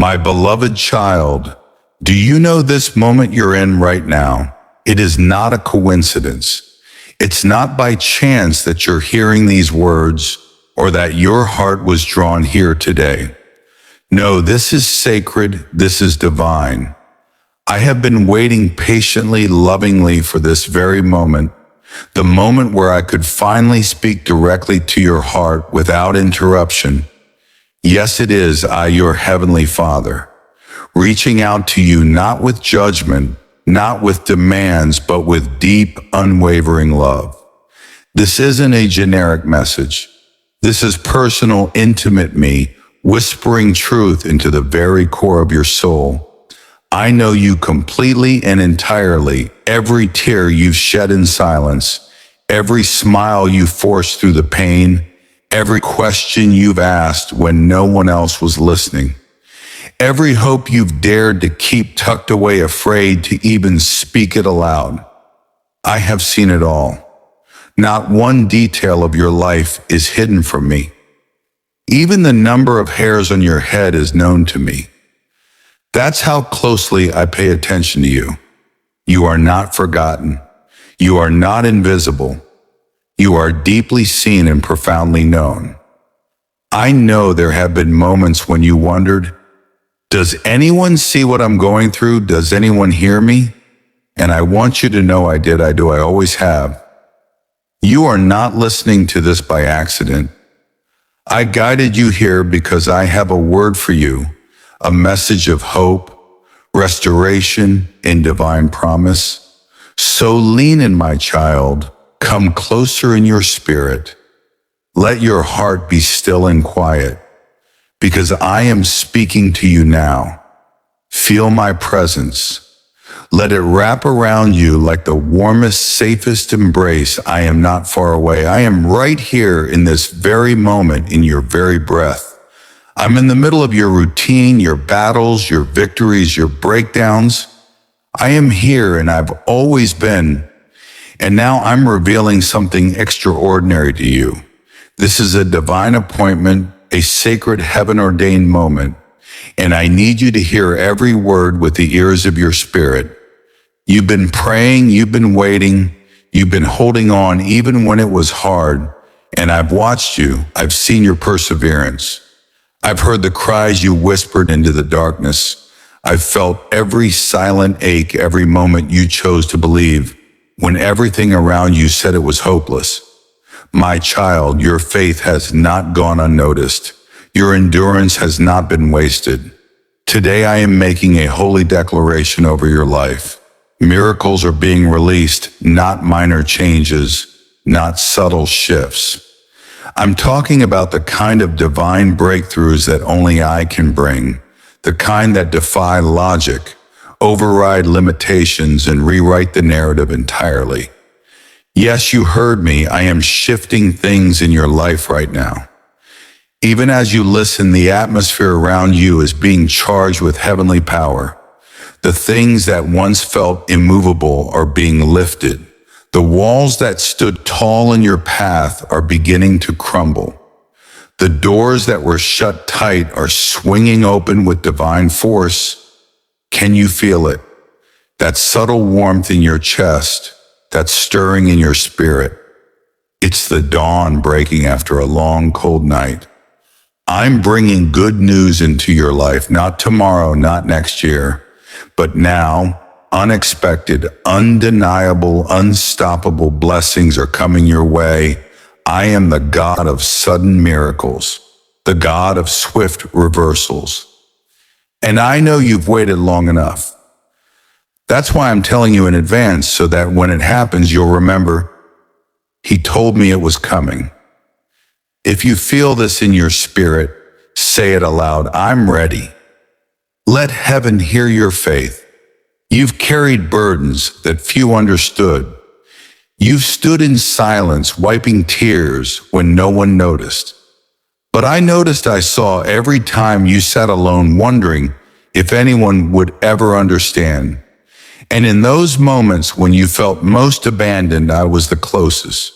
My beloved child, do you know this moment you're in right now? It is not a coincidence. It's not by chance that you're hearing these words or that your heart was drawn here today. No, this is sacred. This is divine. I have been waiting patiently, lovingly for this very moment, the moment where I could finally speak directly to your heart without interruption. Yes, it is I, your heavenly Father, reaching out to you not with judgment, not with demands, but with deep, unwavering love. This isn't a generic message. This is personal, intimate me, whispering truth into the very core of your soul. I know you completely and entirely, every tear you've shed in silence, every smile you forced through the pain, every question you've asked when no one else was listening, every hope you've dared to keep tucked away, afraid to even speak it aloud. I have seen it all. Not one detail of your life is hidden from me. Even the number of hairs on your head is known to me. That's how closely I pay attention to you. You are not forgotten. You are not invisible. You are deeply seen and profoundly known. I know there have been moments when you wondered, does anyone see what I'm going through? Does anyone hear me? And I want you to know I did, I do, I always have. You are not listening to this by accident. I guided you here because I have a word for you, a message of hope, restoration, and divine promise. So lean in, my child. Come closer in your spirit. Let your heart be still and quiet, because I am speaking to you now. Feel my presence. Let it wrap around you like the warmest, safest embrace. I am not far away. I am right here in this very moment, in your very breath. I'm in the middle of your routine, your battles, your victories, your breakdowns. I am here, and I've always been. And now I'm revealing something extraordinary to you. This is a divine appointment, a sacred heaven-ordained moment, and I need you to hear every word with the ears of your spirit. You've been praying, you've been waiting, you've been holding on even when it was hard, and I've watched you. I've seen your perseverance. I've heard the cries you whispered into the darkness. I've felt every silent ache, every moment you chose to believe, when everything around you said it was hopeless. My child, your faith has not gone unnoticed. Your endurance has not been wasted. Today I am making a holy declaration over your life. Miracles are being released, not minor changes, not subtle shifts. I'm talking about the kind of divine breakthroughs that only I can bring, the kind that defy logic, override limitations, and rewrite the narrative entirely. Yes, you heard me. I am shifting things in your life right now. Even as you listen, the atmosphere around you is being charged with heavenly power. The things that once felt immovable are being lifted. The walls that stood tall in your path are beginning to crumble. The doors that were shut tight are swinging open with divine force. Can you feel it? That subtle warmth in your chest, that stirring in your spirit. It's the dawn breaking after a long, cold night. I'm bringing good news into your life, not tomorrow, not next year, but now. Unexpected, undeniable, unstoppable blessings are coming your way. I am the God of sudden miracles, the God of swift reversals. And I know you've waited long enough. That's why I'm telling you in advance, so that when it happens, you'll remember, He told me it was coming. If you feel this in your spirit, say it aloud. I'm ready. Let heaven hear your faith. You've carried burdens that few understood. You've stood in silence, wiping tears when no one noticed. But I noticed, I saw every time you sat alone, wondering if anyone would ever understand. And in those moments when you felt most abandoned, I was the closest.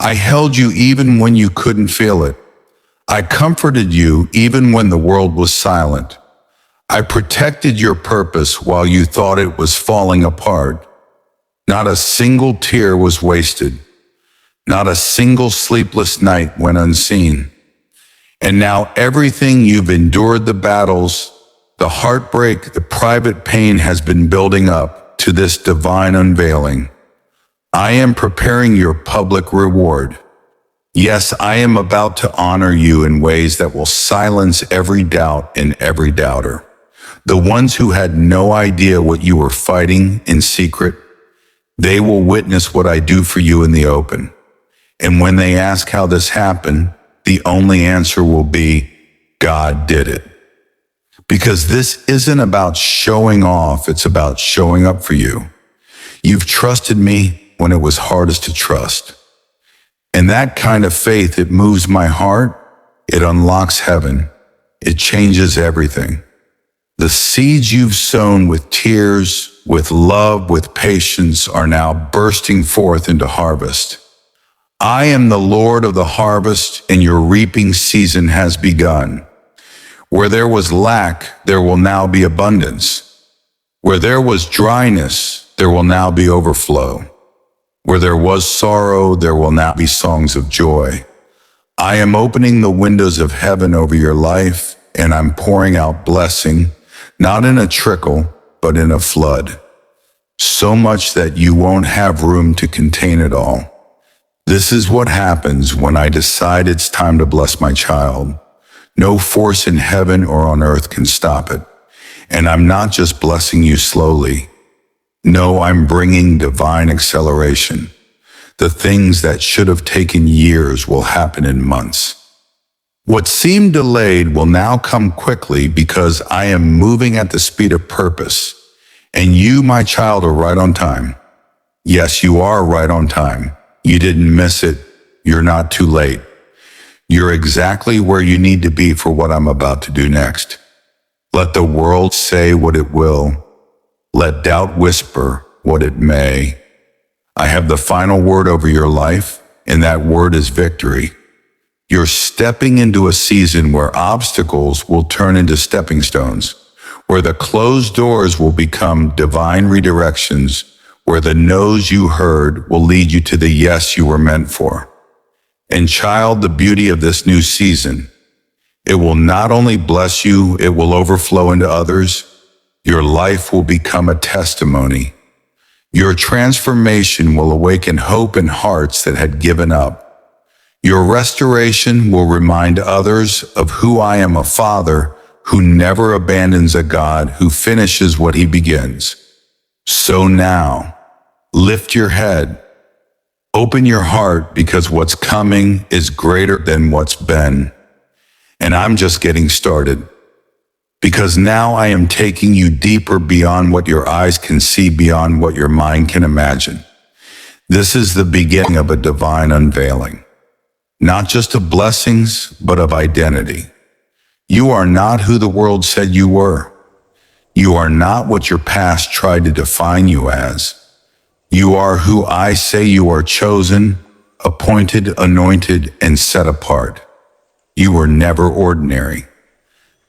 I held you even when you couldn't feel it. I comforted you even when the world was silent. I protected your purpose while you thought it was falling apart. Not a single tear was wasted. Not a single sleepless night went unseen. And now everything you've endured, the battles, the heartbreak, the private pain has been building up to this divine unveiling. I am preparing your public reward. Yes, I am about to honor you in ways that will silence every doubt in every doubter. The ones who had no idea what you were fighting in secret, they will witness what I do for you in the open. And when they ask how this happened, the only answer will be, God did it. Because this isn't about showing off, it's about showing up for you. You've trusted me when it was hardest to trust. And that kind of faith, it moves my heart, it unlocks heaven, it changes everything. The seeds you've sown with tears, with love, with patience are now bursting forth into harvest. I am the Lord of the harvest, and your reaping season has begun. Where there was lack, there will now be abundance. Where there was dryness, there will now be overflow. Where there was sorrow, there will now be songs of joy. I am opening the windows of heaven over your life, and I'm pouring out blessing, not in a trickle, but in a flood. So much that you won't have room to contain it all. This is what happens when I decide it's time to bless my child. No force in heaven or on earth can stop it. And I'm not just blessing you slowly. No, I'm bringing divine acceleration. The things that should have taken years will happen in months. What seemed delayed will now come quickly because I am moving at the speed of purpose. And you, my child, are right on time. Yes, you are right on time. You didn't miss it. You're not too late. You're exactly where you need to be for what I'm about to do next. Let the world say what it will. Let doubt whisper what it may. I have the final word over your life, and that word is victory. You're stepping into a season where obstacles will turn into stepping stones, where the closed doors will become divine redirections, where the no's you heard will lead you to the yes you were meant for. And child, the beauty of this new season, it will not only bless you, it will overflow into others. Your life will become a testimony. Your transformation will awaken hope in hearts that had given up. Your restoration will remind others of who I am, a Father who never abandons, a God who finishes what he begins. So now, lift your head, open your heart, because what's coming is greater than what's been. And I'm just getting started. Because now I am taking you deeper beyond what your eyes can see, beyond what your mind can imagine. This is the beginning of a divine unveiling. Not just of blessings, but of identity. You are not who the world said you were. You are not what your past tried to define you as. You are who I say you are: chosen, appointed, anointed, and set apart. You were never ordinary.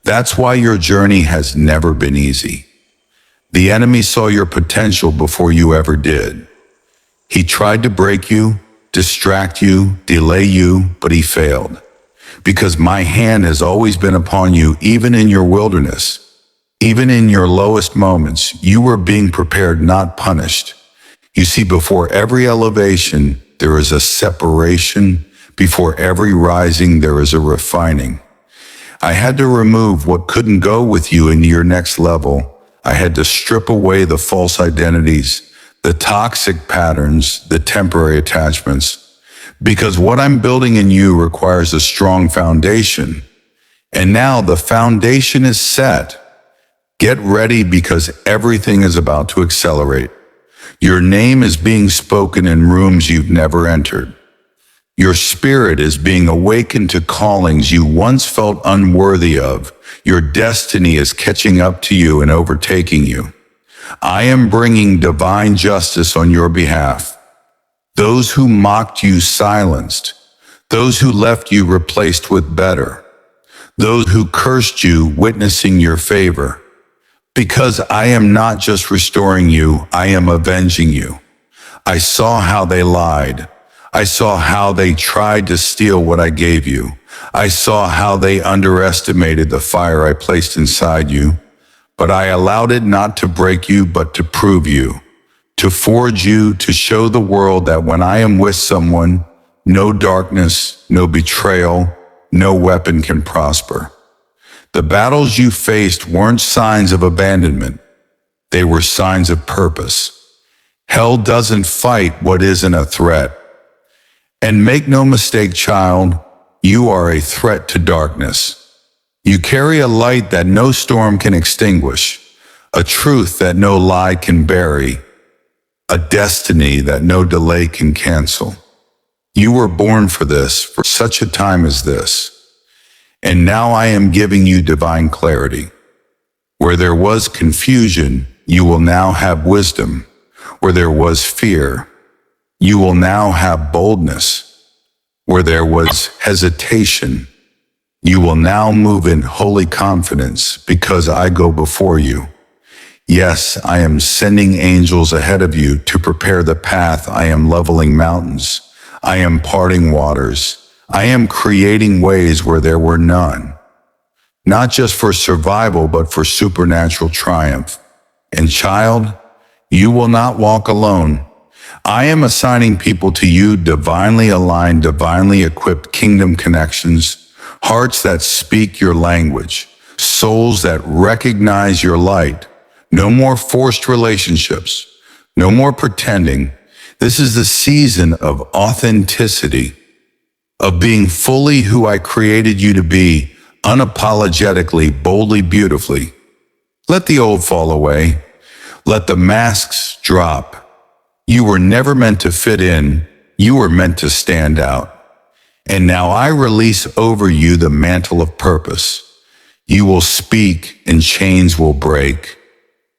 That's why your journey has never been easy. The enemy saw your potential before you ever did. He tried to break you, distract you, delay you, but he failed. Because my hand has always been upon you, even in your wilderness. Even in your lowest moments, you were being prepared, not punished. You see, before every elevation, there is a separation. Before every rising, there is a refining. I had to remove what couldn't go with you into your next level. I had to strip away the false identities, the toxic patterns, the temporary attachments. Because what I'm building in you requires a strong foundation. And now the foundation is set. Get ready, because everything is about to accelerate. Your name is being spoken in rooms you've never entered. Your spirit is being awakened to callings you once felt unworthy of. Your destiny is catching up to you and overtaking you. I am bringing divine justice on your behalf. Those who mocked you silenced. Those who left you replaced with better. Those who cursed you witnessing your favor. Because I am not just restoring you, I am avenging you. I saw how they lied. I saw how they tried to steal what I gave you. I saw how they underestimated the fire I placed inside you. But I allowed it not to break you, but to prove you, to forge you, to show the world that when I am with someone, no darkness, no betrayal, no weapon can prosper. The battles you faced weren't signs of abandonment. They were signs of purpose. Hell doesn't fight what isn't a threat. And make no mistake, child, you are a threat to darkness. You carry a light that no storm can extinguish, a truth that no lie can bury, a destiny that no delay can cancel. You were born for this, for such a time as this. And now I am giving you divine clarity. Where there was confusion, you will now have wisdom. Where there was fear, you will now have boldness. Where there was hesitation, you will now move in holy confidence because I go before you. Yes, I am sending angels ahead of you to prepare the path. I am leveling mountains. I am parting waters. I am creating ways where there were none. Not just for survival, but for supernatural triumph. And child, you will not walk alone. I am assigning people to you, divinely aligned, divinely equipped kingdom connections, hearts that speak your language, souls that recognize your light. No more forced relationships. No more pretending. This is the season of authenticity, of being fully who I created you to be, unapologetically, boldly, beautifully. Let the old fall away. Let the masks drop. You were never meant to fit in. You were meant to stand out. And now I release over you the mantle of purpose. You will speak and chains will break.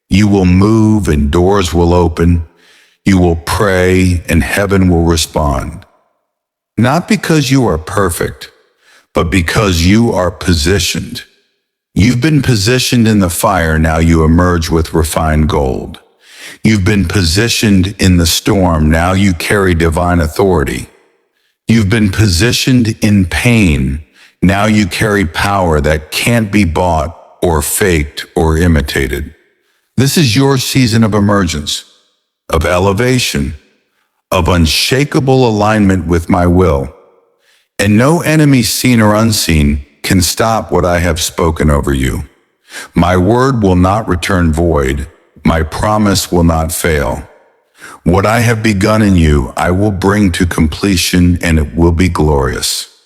You will move and doors will open. You will pray and heaven will respond. Not because you are perfect, but because you are positioned. You've been positioned in the fire, now you emerge with refined gold. You've been positioned in the storm, now you carry divine authority. You've been positioned in pain, now you carry power that can't be bought or faked or imitated. This is your season of emergence, of elevation, of unshakable alignment with my will. And no enemy seen or unseen can stop what I have spoken over you. My word will not return void. My promise will not fail. What I have begun in you, I will bring to completion, and it will be glorious.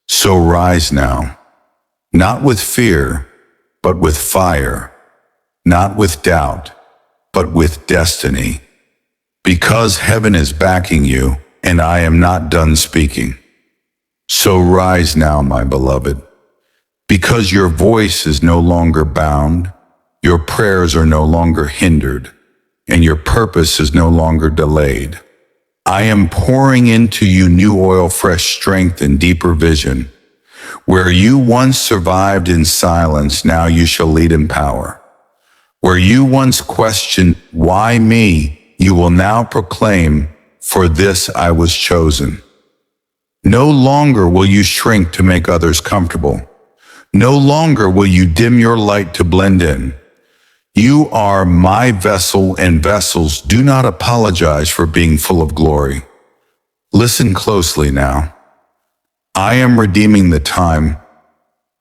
So rise now, not with fear, but with fire, not with doubt, but with destiny. Because heaven is backing you, and I am not done speaking. So rise now, my beloved, because your voice is no longer bound, your prayers are no longer hindered, and your purpose is no longer delayed. I am pouring into you new oil, fresh strength, and deeper vision. Where you once survived in silence, now you shall lead in power. Where you once questioned, why me? You will now proclaim, for this I was chosen. No longer will you shrink to make others comfortable. No longer will you dim your light to blend in. You are my vessel, and vessels do not apologize for being full of glory. Listen closely now. I am redeeming the time,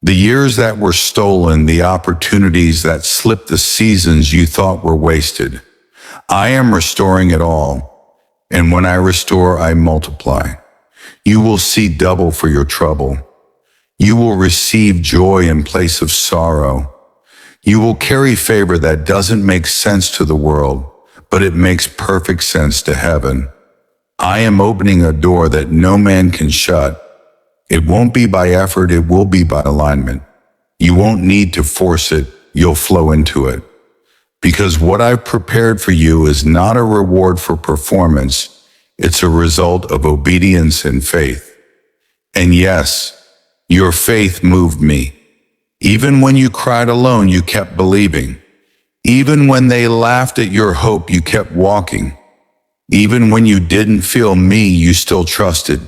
the years that were stolen, the opportunities that slipped, the seasons you thought were wasted. I am restoring it all, and when I restore, I multiply. You will see double for your trouble. You will receive joy in place of sorrow. You will carry favor that doesn't make sense to the world, but it makes perfect sense to heaven. I am opening a door that no man can shut. It won't be by effort, it will be by alignment. You won't need to force it, you'll flow into it. Because what I've prepared for you is not a reward for performance, it's a result of obedience and faith. And yes, your faith moved me. Even when you cried alone, you kept believing. Even when they laughed at your hope, you kept walking. Even when you didn't feel me, you still trusted.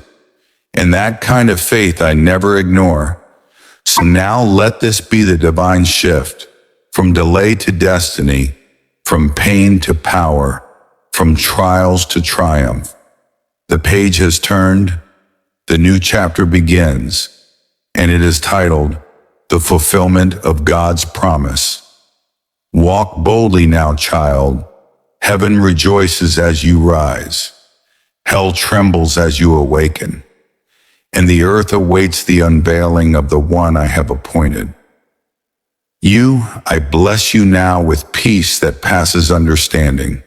And that kind of faith I never ignore. So now let this be the divine shift, from delay to destiny, from pain to power, from trials to triumph. The page has turned, the new chapter begins, and it is titled, The Fulfillment of God's Promise. Walk boldly now, child. Heaven rejoices as you rise. Hell trembles as you awaken. And the earth awaits the unveiling of the one I have appointed. I bless you now with peace that passes understanding,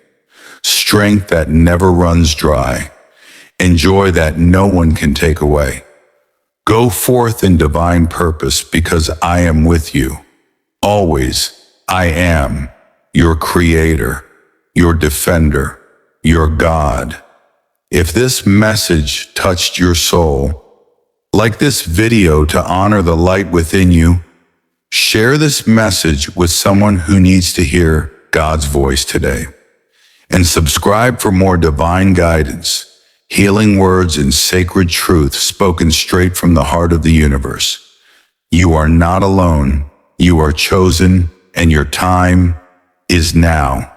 strength that never runs dry, and joy that no one can take away. Go forth in divine purpose because I am with you. Always, I am your creator, your defender, your God. If this message touched your soul, like this video to honor the light within you, share this message with someone who needs to hear God's voice today. And subscribe for more divine guidance, healing words, and sacred truth spoken straight from the heart of the universe. You are not alone. You are chosen, and your time is now.